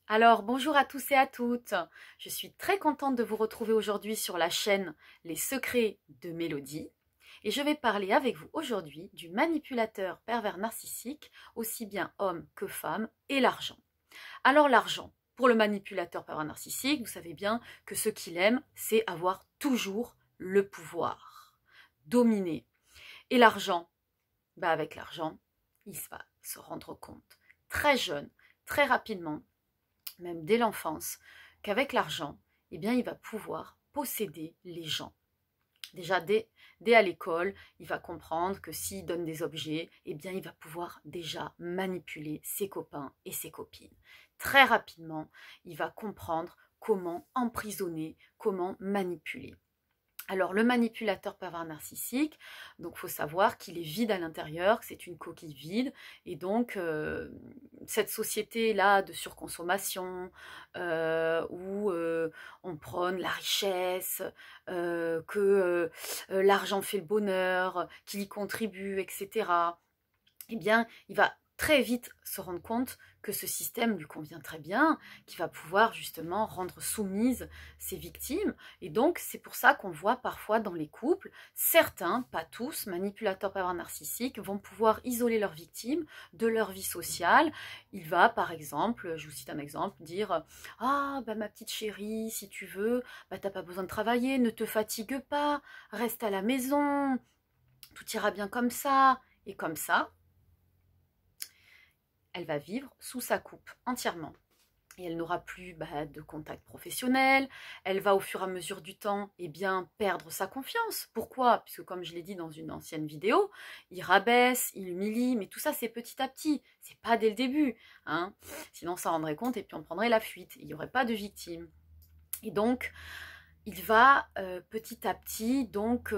Alors, bonjour à tous et à toutes. Je suis très contente de vous retrouver aujourd'hui sur la chaîne Les Secrets de Mélodie. Et je vais parler avec vous aujourd'hui du manipulateur pervers narcissique, aussi bien homme que femme, et l'argent. Alors l'argent, pour le manipulateur pervers narcissique, vous savez bien que ce qu'il aime, c'est avoir toujours le pouvoir, dominer. Et l'argent, avec l'argent, il va se rendre compte très jeune, très rapidement, même dès l'enfance, qu'avec l'argent, eh bien, il va pouvoir posséder les gens. Déjà, dès à l'école, il va comprendre que s'il donne des objets, eh bien, il va pouvoir déjà manipuler ses copains et ses copines. Très rapidement, il va comprendre comment emprisonner, comment manipuler. Alors, le manipulateur pervers narcissique, donc il faut savoir qu'il est vide à l'intérieur, que c'est une coquille vide, et donc cette société-là de surconsommation, où on prône la richesse, que l'argent fait le bonheur, qu'il y contribue, etc., eh bien, il va très vite se rendre compte que ce système lui convient très bien, qu'il va pouvoir justement rendre soumises ses victimes. Et donc, c'est pour ça qu'on voit parfois dans les couples, certains, pas tous, manipulateurs pervers narcissiques, vont pouvoir isoler leurs victimes de leur vie sociale. Il va, par exemple, je vous cite un exemple, dire « Ah, ma petite chérie, si tu veux, t'as pas besoin de travailler, ne te fatigue pas, reste à la maison, tout ira bien comme ça. » Et comme ça, elle va vivre sous sa coupe entièrement. Et elle n'aura plus de contact professionnel, elle va au fur et à mesure du temps perdre sa confiance. Pourquoi? Puisque comme je l'ai dit dans une ancienne vidéo, il rabaisse, il humilie, mais tout ça c'est petit à petit, c'est pas dès le début. Hein. Sinon ça rendrait compte et puis on prendrait la fuite, il n'y aurait pas de victime. Et donc, il va petit à petit donc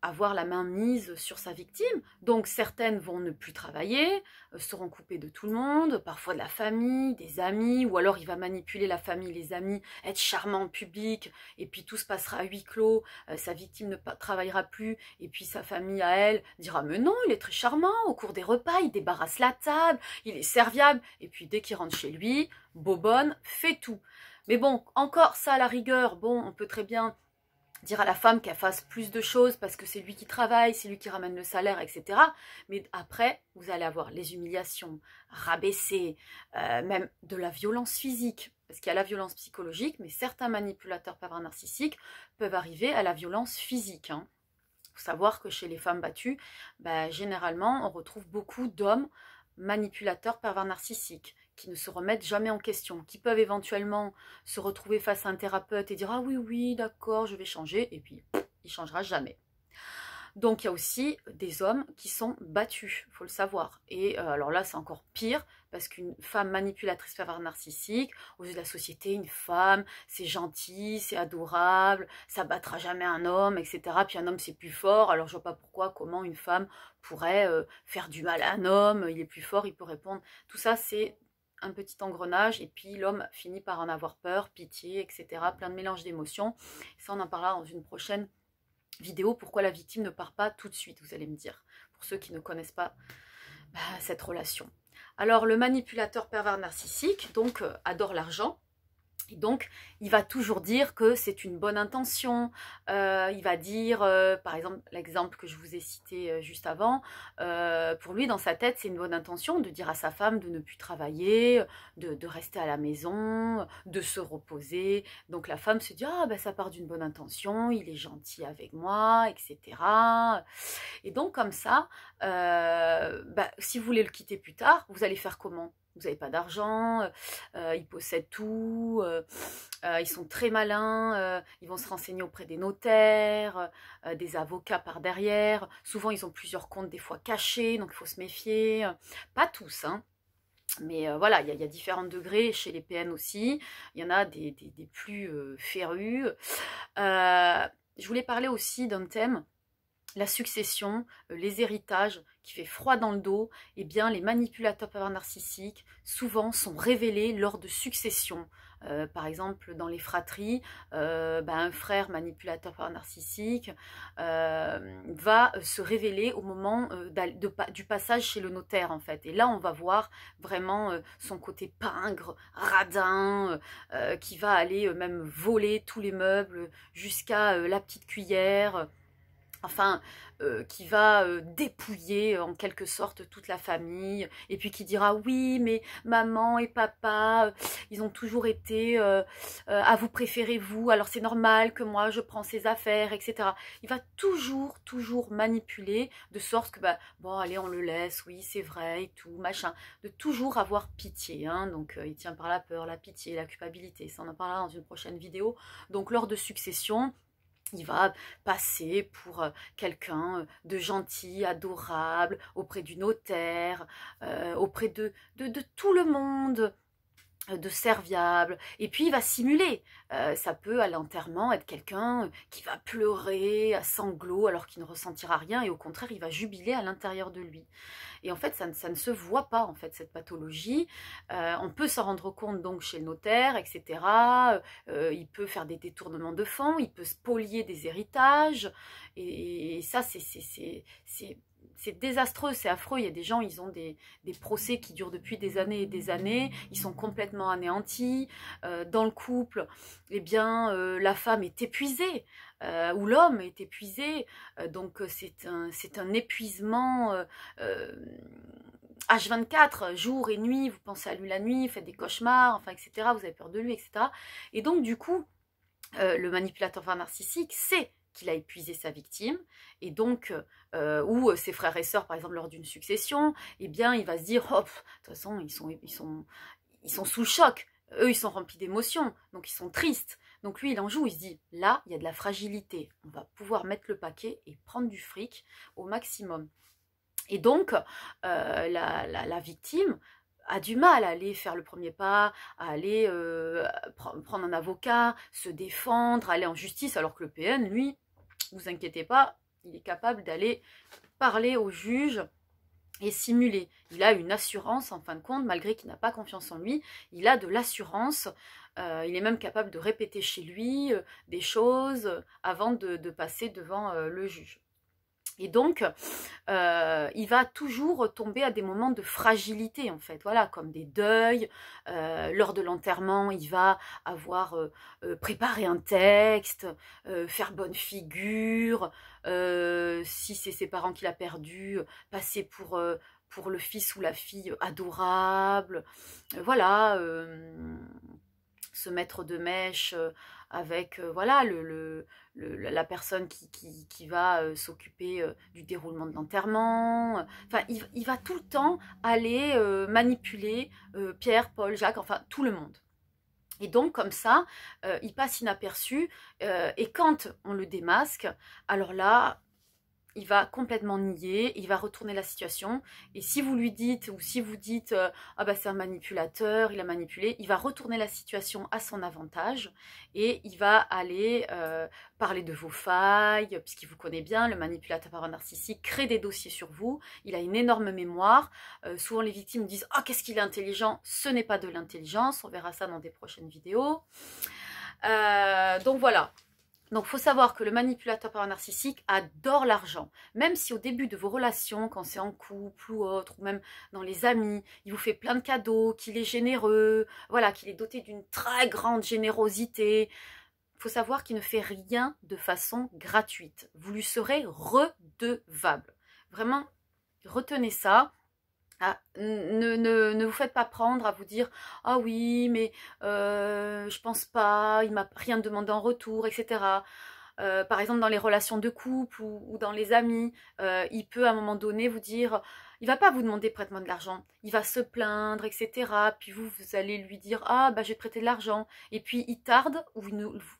avoir la main mise sur sa victime. Donc certaines vont ne plus travailler, seront coupées de tout le monde, parfois de la famille, des amis, ou alors il va manipuler la famille, les amis, être charmant en public, et puis tout se passera à huis clos, sa victime ne travaillera plus, et puis sa famille à elle dira « mais non, il est très charmant, au cours des repas, il débarrasse la table, il est serviable », et puis dès qu'il rentre chez lui, bobonne, fait tout. Mais bon, encore ça à la rigueur, bon, on peut très bien dire à la femme qu'elle fasse plus de choses parce que c'est lui qui travaille, c'est lui qui ramène le salaire, etc. Mais après, vous allez avoir les humiliations, rabaisser, même de la violence physique, parce qu'il y a la violence psychologique, mais certains manipulateurs pervers narcissiques peuvent arriver à la violence physique. Il faut savoir que chez les femmes battues, généralement, on retrouve beaucoup d'hommes manipulateurs pervers narcissiques qui ne se remettent jamais en question, qui peuvent éventuellement se retrouver face à un thérapeute et dire « Ah oui, oui, d'accord, je vais changer », et puis il ne changera jamais. Donc il y a aussi des hommes qui sont battus, il faut le savoir. Et alors là, c'est encore pire, parce qu'une femme manipulatrice pervers narcissique, aux yeux de la société, une femme, c'est gentil, c'est adorable, ça battra jamais un homme, etc. Puis un homme, c'est plus fort, alors je vois pas pourquoi, comment une femme pourrait faire du mal à un homme, il est plus fort, il peut répondre. Tout ça, c'est un petit engrenage, et puis l'homme finit par en avoir peur, pitié, etc. Plein de mélange d'émotions. Ça, on en parlera dans une prochaine vidéo, pourquoi la victime ne part pas tout de suite, vous allez me dire, pour ceux qui ne connaissent pas cette relation. Alors, le manipulateur pervers narcissique, donc, adore l'argent. Et donc, il va toujours dire que c'est une bonne intention. Il va dire, par exemple, l'exemple que je vous ai cité juste avant, pour lui, dans sa tête, c'est une bonne intention de dire à sa femme de ne plus travailler, de rester à la maison, de se reposer. Donc, la femme se dit, ah, ça part d'une bonne intention, il est gentil avec moi, etc. Et donc, comme ça, si vous voulez le quitter plus tard, vous allez faire comment ? Vous n'avez pas d'argent, ils possèdent tout, ils sont très malins, ils vont se renseigner auprès des notaires, des avocats par derrière. Souvent, ils ont plusieurs comptes, des fois cachés, donc il faut se méfier. Pas tous, hein. Mais voilà, il y a différents degrés chez les PN aussi. Il y en a des plus férus. Je voulais parler aussi d'un thème, la succession, les héritages, qui fait froid dans le dos. Eh bien, les manipulateurs pervers narcissiques, souvent, sont révélés lors de successions Par exemple, dans les fratries, un frère manipulateur par narcissique va se révéler au moment du passage chez le notaire, en fait. Et là, on va voir vraiment son côté pingre, radin, qui va aller même voler tous les meubles jusqu'à la petite cuillère. Enfin, qui va dépouiller en quelque sorte toute la famille, et puis qui dira oui, mais maman et papa, ils ont toujours été à vous préférer vous, alors c'est normal que moi je prends ses affaires, etc. Il va toujours manipuler, de sorte que, bah, bon, allez, on le laisse, oui, c'est vrai, et tout, machin, de toujours avoir pitié, hein. Donc il tient par la peur, la pitié, la culpabilité, ça on en parlera dans une prochaine vidéo. Donc lors de succession, il va passer pour quelqu'un de gentil, adorable, auprès du notaire, auprès de tout le monde, de serviable, et puis il va simuler. Ça peut à l'enterrement être quelqu'un qui va pleurer à sanglots alors qu'il ne ressentira rien, et au contraire il va jubiler à l'intérieur de lui. Et en fait ça ne se voit pas, en fait, cette pathologie. On peut s'en rendre compte donc chez le notaire, etc. Il peut faire des détournements de fonds, il peut spolier des héritages, et ça c'est désastreux, c'est affreux. Il y a des gens, ils ont des procès qui durent depuis des années et des années, ils sont complètement anéantis. Dans le couple, eh bien, la femme est épuisée, ou l'homme est épuisé, donc c'est un épuisement H24, jour et nuit, vous pensez à lui la nuit, faites des cauchemars, enfin, etc., vous avez peur de lui, etc. Et donc, du coup, le manipulateur narcissique sait qu'il a épuisé sa victime, et donc, ou ses frères et sœurs, par exemple, lors d'une succession, eh bien, il va se dire, oh, de toute façon, ils sont sous le choc, eux, ils sont remplis d'émotions, donc ils sont tristes. Donc lui, il en joue, il se dit, là, il y a de la fragilité, on va pouvoir mettre le paquet et prendre du fric au maximum. Et donc, la victime a du mal à aller faire le premier pas, à aller prendre un avocat, se défendre, aller en justice, alors que le PN, lui, vous inquiétez pas, il est capable d'aller parler au juge et simuler. Il a une assurance, en fin de compte, malgré qu'il n'a pas confiance en lui, il a de l'assurance. Il est même capable de répéter chez lui des choses avant de passer devant le juge. Et donc, il va toujours tomber à des moments de fragilité, en fait, voilà, comme des deuils. Lors de l'enterrement, il va avoir préparé un texte, faire bonne figure, si c'est ses parents qu'il a perdus, passer pour le fils ou la fille adorable, voilà, se mettre de mèche avec voilà la personne qui va s'occuper du déroulement de l'enterrement. Enfin, il va tout le temps aller manipuler Pierre, Paul, Jacques, enfin tout le monde. Et donc comme ça, il passe inaperçu, et quand on le démasque, alors là, il va complètement nier, il va retourner la situation, et si vous lui dites, ou si vous dites ah bah c'est un manipulateur, il a manipulé, il va retourner la situation à son avantage, et il va aller parler de vos failles, puisqu'il vous connaît bien. Le manipulateur narcissique crée des dossiers sur vous, il a une énorme mémoire. Souvent les victimes disent ah qu'est-ce qu'il est intelligent, ce n'est pas de l'intelligence, on verra ça dans des prochaines vidéos. Donc voilà. Donc, il faut savoir que le manipulateur narcissique adore l'argent. Même si au début de vos relations, quand c'est en couple ou autre, ou même dans les amis, il vous fait plein de cadeaux, qu'il est généreux, voilà, qu'il est doté d'une très grande générosité. Il faut savoir qu'il ne fait rien de façon gratuite. Vous lui serez redevable. Vraiment, retenez ça. Ah, ne vous faites pas prendre à vous dire « Ah oui, mais je pense pas, il m'a rien demandé en retour, etc. » Par exemple, dans les relations de couple ou dans les amis, il peut à un moment donné vous dire « Il va pas vous demander prête-moi de l'argent, il va se plaindre, etc. » Puis vous allez lui dire « Ah, bah, je vais te prêter de l'argent. » Et puis il tarde, ou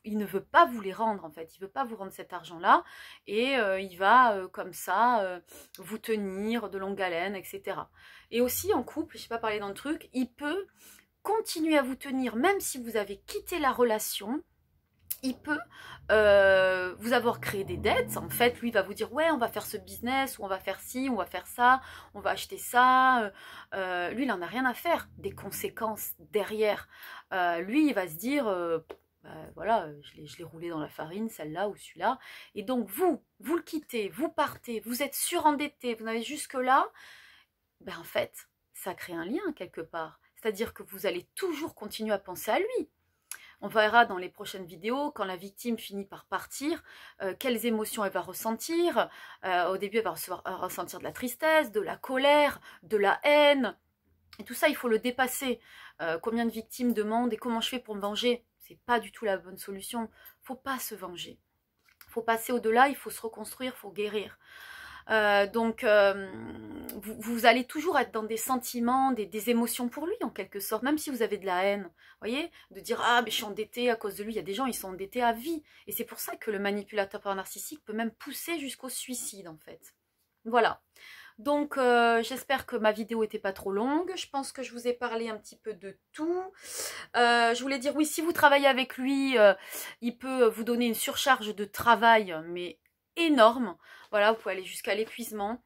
il ne veut pas vous les rendre, en fait. Il veut pas vous rendre cet argent-là. Et il va, comme ça, vous tenir de longue haleine, etc. Et aussi en couple, je sais pas parler dans le truc, il peut continuer à vous tenir, même si vous avez quitté la relation. il peut vous avoir créé des dettes. En fait, lui va vous dire ouais, on va faire ce business, ou on va faire ci, on va faire ça, on va acheter ça. Lui, il n'en a rien à faire des conséquences derrière. Lui, il va se dire bah, voilà, je l'ai roulé dans la farine, celle-là ou celui-là. Et donc vous le quittez, vous partez, vous êtes surendetté, vous n'avez jusque-là. Ben, en fait, ça crée un lien quelque part. C'est-à-dire que vous allez toujours continuer à penser à lui. On verra dans les prochaines vidéos, quand la victime finit par partir, quelles émotions elle va ressentir. Au début, elle va ressentir de la tristesse, de la colère, de la haine. Et tout ça, il faut le dépasser. Combien de victimes demandent « et comment je fais pour me venger ?» C'est pas du tout la bonne solution. Faut pas se venger. Faut passer au-delà, il faut se reconstruire, il faut guérir. Donc, vous allez toujours être dans des sentiments, des émotions pour lui, en quelque sorte, même si vous avez de la haine, vous voyez, de dire « Ah, mais je suis endettée à cause de lui ». Il y a des gens, ils sont endettés à vie. Et c'est pour ça que le manipulateur narcissique peut même pousser jusqu'au suicide, en fait. Voilà. Donc, j'espère que ma vidéo n'était pas trop longue. Je pense que je vous ai parlé un petit peu de tout. Je voulais dire, oui, si vous travaillez avec lui, il peut vous donner une surcharge de travail, mais énorme. Voilà, vous pouvez aller jusqu'à l'épuisement.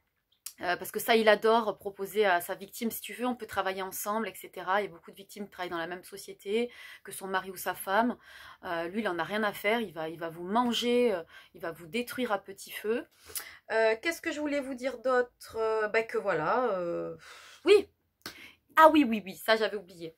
Parce que ça, il adore proposer à sa victime, si tu veux, on peut travailler ensemble, etc. Il y a beaucoup de victimes qui travaillent dans la même société que son mari ou sa femme. Lui, il n'en a rien à faire, il va vous manger, il va vous détruire à petit feu. Qu'est-ce que je voulais vous dire d'autre? Bah que voilà, oui. Ah oui, oui, oui, ça j'avais oublié.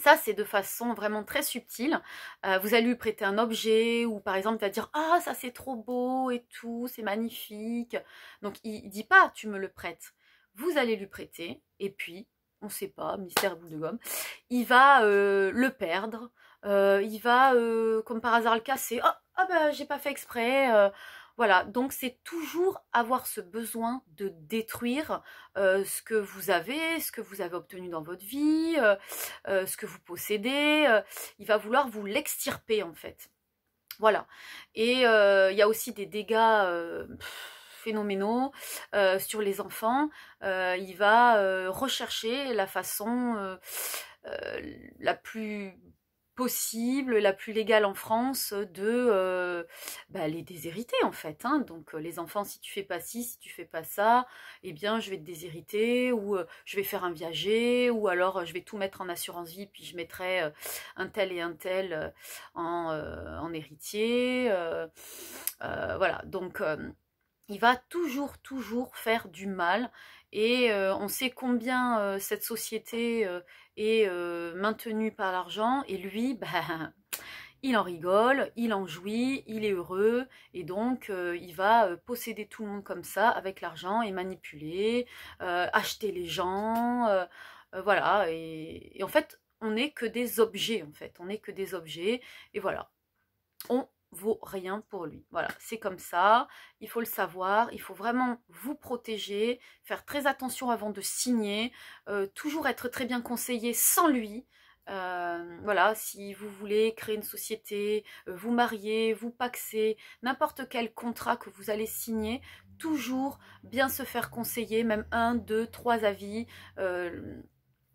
Ça, c'est de façon vraiment très subtile. Vous allez lui prêter un objet ou par exemple, il va dire « Ah, ça c'est trop beau et tout, c'est magnifique. » Donc, il ne dit pas « Tu me le prêtes ». Vous allez lui prêter et puis, on ne sait pas, mystère boule de gomme, il va le perdre. Il va, comme par hasard, le casser. « Oh, bah, j'ai pas fait exprès. » Voilà, donc c'est toujours avoir ce besoin de détruire ce que vous avez obtenu dans votre vie, ce que vous possédez. Il va vouloir vous l'extirper en fait. Voilà. Et il y a aussi des dégâts phénoménaux sur les enfants. Il va rechercher la façon la plus possible, la plus légale en France de les déshériter en fait. Hein. Donc les enfants, si tu fais pas ci, si tu fais pas ça, eh bien je vais te déshériter ou je vais faire un viager ou alors je vais tout mettre en assurance vie puis je mettrai un tel et un tel en héritier. Voilà, donc il va toujours faire du mal et on sait combien cette société est maintenue par l'argent et lui, bah, il en rigole, il en jouit, il est heureux et donc il va posséder tout le monde comme ça avec l'argent et manipuler, acheter les gens, voilà. Et en fait, on n'est que des objets en fait, on n'est que des objets et voilà. On vaut rien pour lui. Voilà, c'est comme ça, il faut le savoir, il faut vraiment vous protéger, faire très attention avant de signer, toujours être très bien conseillé sans lui. Voilà, si vous voulez créer une société, vous marier, vous paxer, n'importe quel contrat que vous allez signer, toujours bien se faire conseiller, même 1, 2, 3 avis.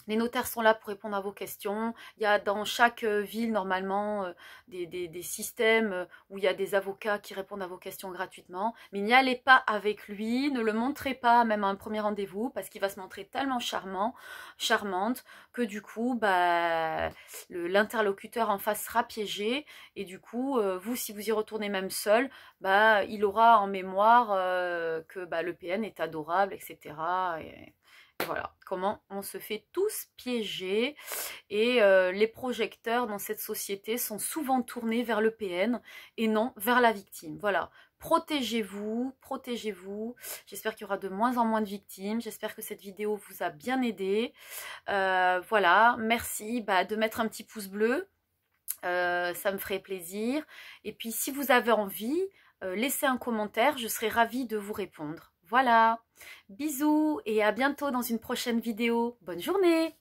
Les notaires sont là pour répondre à vos questions. Il y a dans chaque ville, normalement, des systèmes où il y a des avocats qui répondent à vos questions gratuitement. Mais n'y allez pas avec lui, ne le montrez pas même à un premier rendez-vous parce qu'il va se montrer tellement charmante, que du coup, bah, l'interlocuteur en face sera piégé. Et du coup, vous, si vous y retournez même seul, bah, il aura en mémoire que bah, le PN est adorable, etc. Et voilà, comment on se fait tous piéger et les projecteurs dans cette société sont souvent tournés vers le PN et non vers la victime. Voilà, protégez-vous, protégez-vous. J'espère qu'il y aura de moins en moins de victimes. J'espère que cette vidéo vous a bien aidé. Voilà, merci de mettre un petit pouce bleu. Ça me ferait plaisir. Et puis, si vous avez envie, laissez un commentaire. Je serai ravie de vous répondre. Voilà, bisous et à bientôt dans une prochaine vidéo. Bonne journée!